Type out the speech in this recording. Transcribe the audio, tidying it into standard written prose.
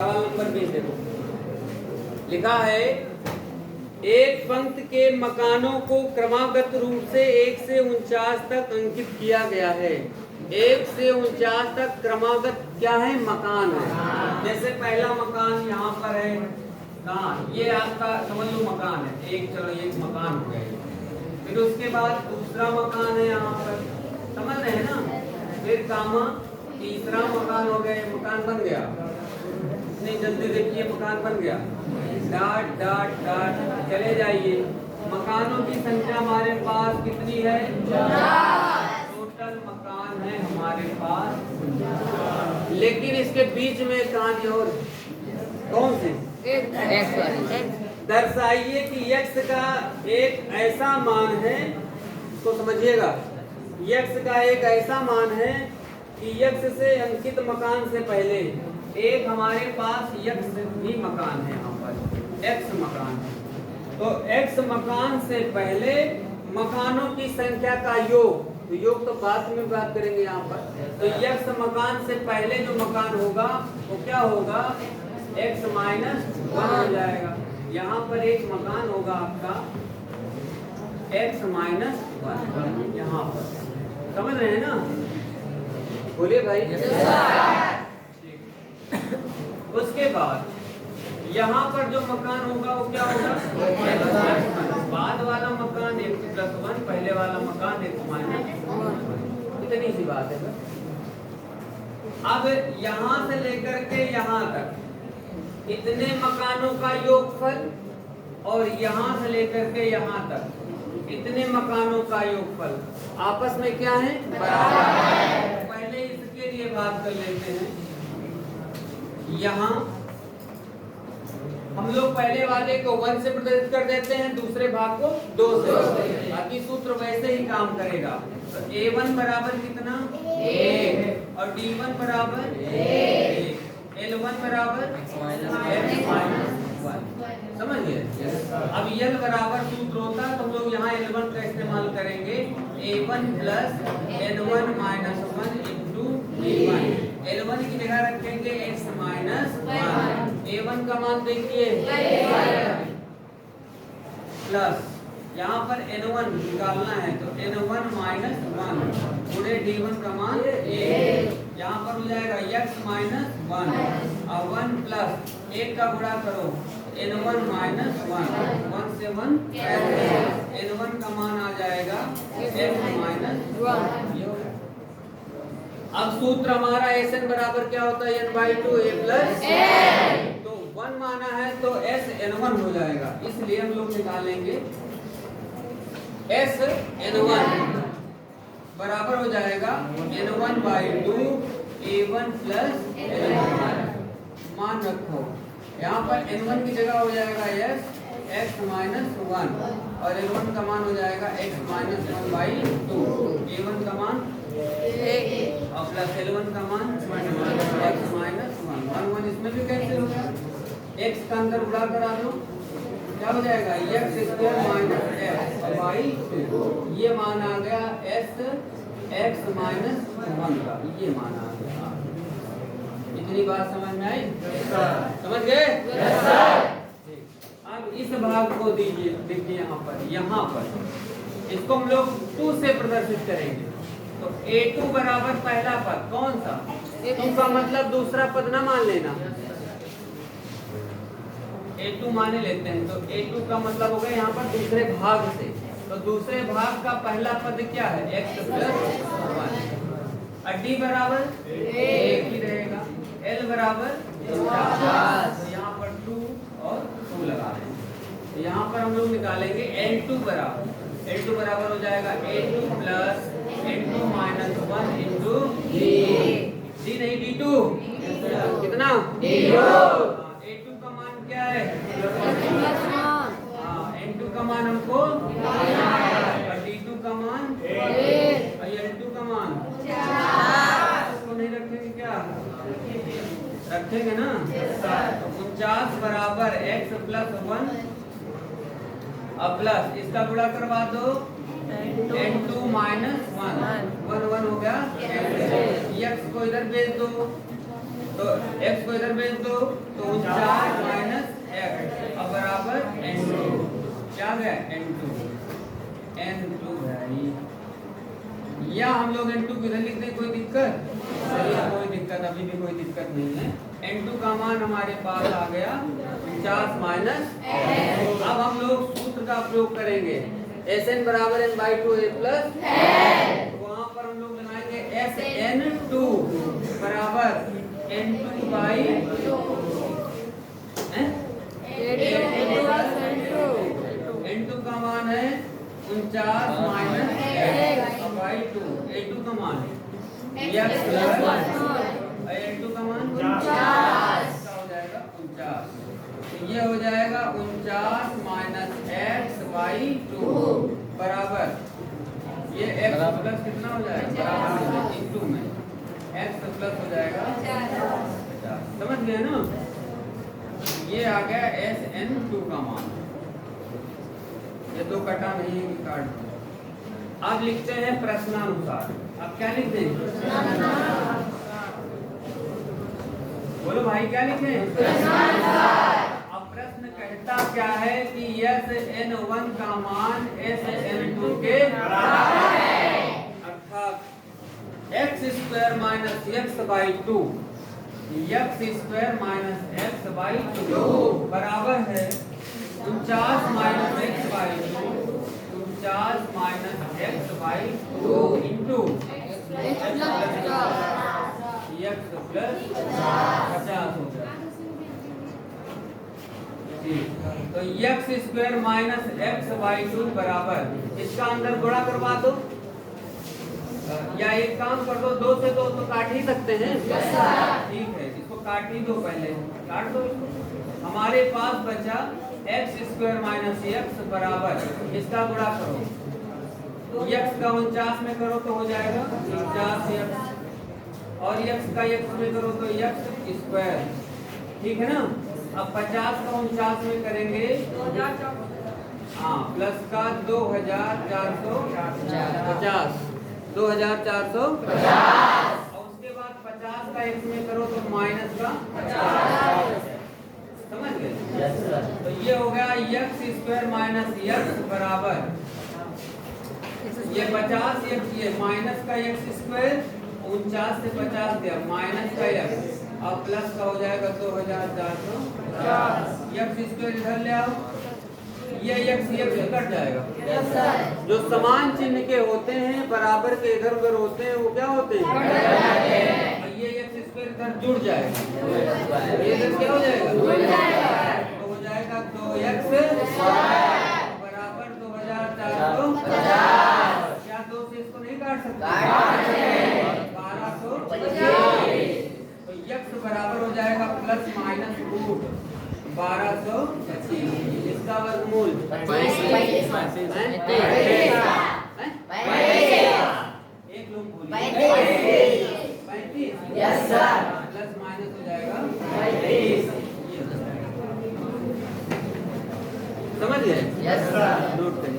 सवाल नंबर 20 देखो, लिखा है एक पंक्ति के मकानों को क्रमागत रूप से 1 से 49 तक अंकित किया गया है। 1 से 49 तक क्रमागत क्या है? मकान है। जैसे पहला मकान यहाँ पर है, कहाँ? ये आपका समझ लो मकान है एक, चलो एक मकान हो गया। फिर उसके बाद दूसरा मकान है यहाँ पर, समझ रहे हैं ना? फिर कामा तीसरा मकान हो गया, मकान बन गया। नहीं जल्दी देखिए, मकान बन गया। डाट डाट डाट चले जाइए। मकानों की संख्या हमारे पास कितनी है? टोटल मकान है हमारे पास, लेकिन इसके बीच में कहानी और कौन सी? दर्शाइए कि x का एक ऐसा मान है, तो समझिएगा x का एक ऐसा मान है कि x से अंकित मकान से पहले एक हमारे पास x भी मकान है, यहाँ पर x मकान है। तो x मकान से पहले मकानों की संख्या का योग, तो योग तो बाद में बात करेंगे यहाँ पर। तो x मकान से पहले जो मकान होगा वो क्या होगा? x माइनस 1 हो जाएगा। यहाँ पर एक मकान होगा आपका x माइनस 1, यहाँ पर समझ रहे हैं ना? बोलिए भाई। उसके बाद यहाँ पर जो मकान होगा वो क्या होगा? बाद वाला मकान 1+1, पहले वाला मकान 1-1। इतनी सी बात है। अब यहाँ से लेकर के यहाँ तक इतने मकानों का योगफल, और यहाँ से लेकर के यहाँ तक इतने मकानों का योगफल आपस में क्या है? बराबर। पहले इसके लिए बात कर लेते हैं। यहाँ हम लोग पहले वाले को 1 से प्रदर्शित कर देते हैं, दूसरे भाग को 2 से। बाकी सूत्र वैसे ही काम करेगा। तो A1 बराबर कितना? 1, और D1 बराबर 1, L1 बराबर x माइनस 1। समझ गए? अब L बराबर सूत्र होता है तो हम लोग यहाँ L1 का इस्तेमाल करेंगे। A1 plus N1 minus 1 into D1। L1 की जगह रखेंगे x माइनस 1। A1 का मान देखिए प्लस, यहाँ पर N1 निकालना है तो N1 माइनस 1 गुणे D1 का मान 1। यहाँ पर हो जाएगा x माइनस 1 और 1 प्लस 1 का गुणा करो N1 माइनस 1 से 1 N1 का मान आ जाएगा x माइनस 1। अब सूत्र हमारा Sn बराबर क्या होता है? n/2 a प्लस तो 1 माना है तो Sn1 हो जाएगा। इसलिए हम लोग निकालेंगे Sn1 बराबर हो जाएगा n1/2 a1 प्लस n1। मान रखो यहाँ पर n1 की जगह हो जाएगा x माइनस 1 और L1 का मान हो जाएगा x माइनस 1/2। a1 का मान और प्लस L1 का मान x माइनस 1 इसमें भी कैंसिल हो गया। x का अंदर उड़ा करा दो, क्या हो जाएगा? x² minus x/2। ये मान आ गया x माइनस 1 का, ये मान आ गया। इतनी बात समझ में आई? समझ गए? अब इस भाग को दीजिए, देखिए यहाँ पर इसको हम लोग 2 से प्रदर्शित करेंगे। तो A2 बराबर पहला पद कौन सा? A2 का मतलब दूसरा पद ना मान लेना, A2 माने लेते हैं। तो A2 का मतलब हो गया यहाँ पर दूसरे भाग से। तो दूसरे भाग का पहला पद क्या है? x plus 1। D बराबर 1 ही रहेगा, L बराबर 50। तो यहाँ पर 2 और 2 लगा रहे हैं। तो यहाँ पर हम लोग निकालेंगे N2 बराबर, L2 बराबर हो जाएगा A2 plus N2 minus 1 into D नहीं D2 कितना? A2 का मान क्या है? N2 का मान हमको और D2 का मान और L2 का मान इसको नहीं रखेंगे क्या? रखेंगे ना। तो 49 बराबर x प्लस 1 अब प्लस इसका गुणा करवा दो N2 माइनस 1 1 हो गया। x को इधर भेज दो तो x को इधर भेज दो तो 49 माइनस x अब बराबर n2 क्या गया n2 भाई या हम लोग n2 किधर लिख दें कोई दिक्कत कोई दिक्कत अभी भी कोई दिक्कत नहीं है n2 का मान हमारे पास आ गया 49 माइनस अब हम लोग सूत्र का प्रयोग करेंगे Sn बराबर n/2 a प्लस वहां पर हम लोग लगाएंगे Sn2 बराबर n2/2 n2 का मान है 49 माइनस x/2 a2 का मान x प्लस n2 का मान 49 हो जाएगा 49 ये हो जाएगा 49 माइनस x/2 बराबर ये x प्लस कितना हो जाएगा बराबर इंटू में x प्लस हो जाएगा 50 समझ गए ना ये आ गया Sn2 का मान ये दो कटा नहीं काट अब लिखते हैं प्रश्नानुसार अब क्या लिखते हैं बोलो भाई क्या लिखे अब प्रश्न कहता क्या है कि Sn1 का मान Sn2 के बराबर है अर्थात x² माइनस x/2 x² बराबर है 49 minus x/2 49 minus x/2 into x plus 50 हो गया तो x² माइनस x/2 बराबर इसका अंदर गुणा करवा दो या एक काम कर दो 2 से 2 तो काट ही सकते हैं ठीक है इसको काट ही दो पहले काट दो इसको हमारे पास बचा x² माइनस x बराबर इसका गुणा करो x का 49 में करो तो हो जाएगा 50x और x का x में करो तो x² ठीक है ना अब 50 का 49 में करेंगे हाँ प्लस का 2450 2450 और उसके बाद 50 का x में करो तो माइनस का 50 समझ गए तो ये हो गया x² माइनस x बराबर ये 50 x ये माइनस का x² 49 से 50 दिया माइनस का x अब प्लस का हो जाएगा 2450 x² इधर ले आओ ये x कट जाएगा जो समान चिन्ह के होते हैं बराबर के इधर उधर होते हैं वो क्या होते हैं ये x² इधर जुड़ जाएगा ये इधर क्या हो जाएगा तो हो जाएगा 2x बराबर 2450 क्या 2 से इसको नहीं काट सकते 1225 तो x बराबर हो जाएगा प्लस माइनस रूट 1225 इसका वर्गमूल 35 एक लोग बोलिए 35 यस सर प्लस माइनस हो जाएगा 35 समझ गए यस सर नोट करिए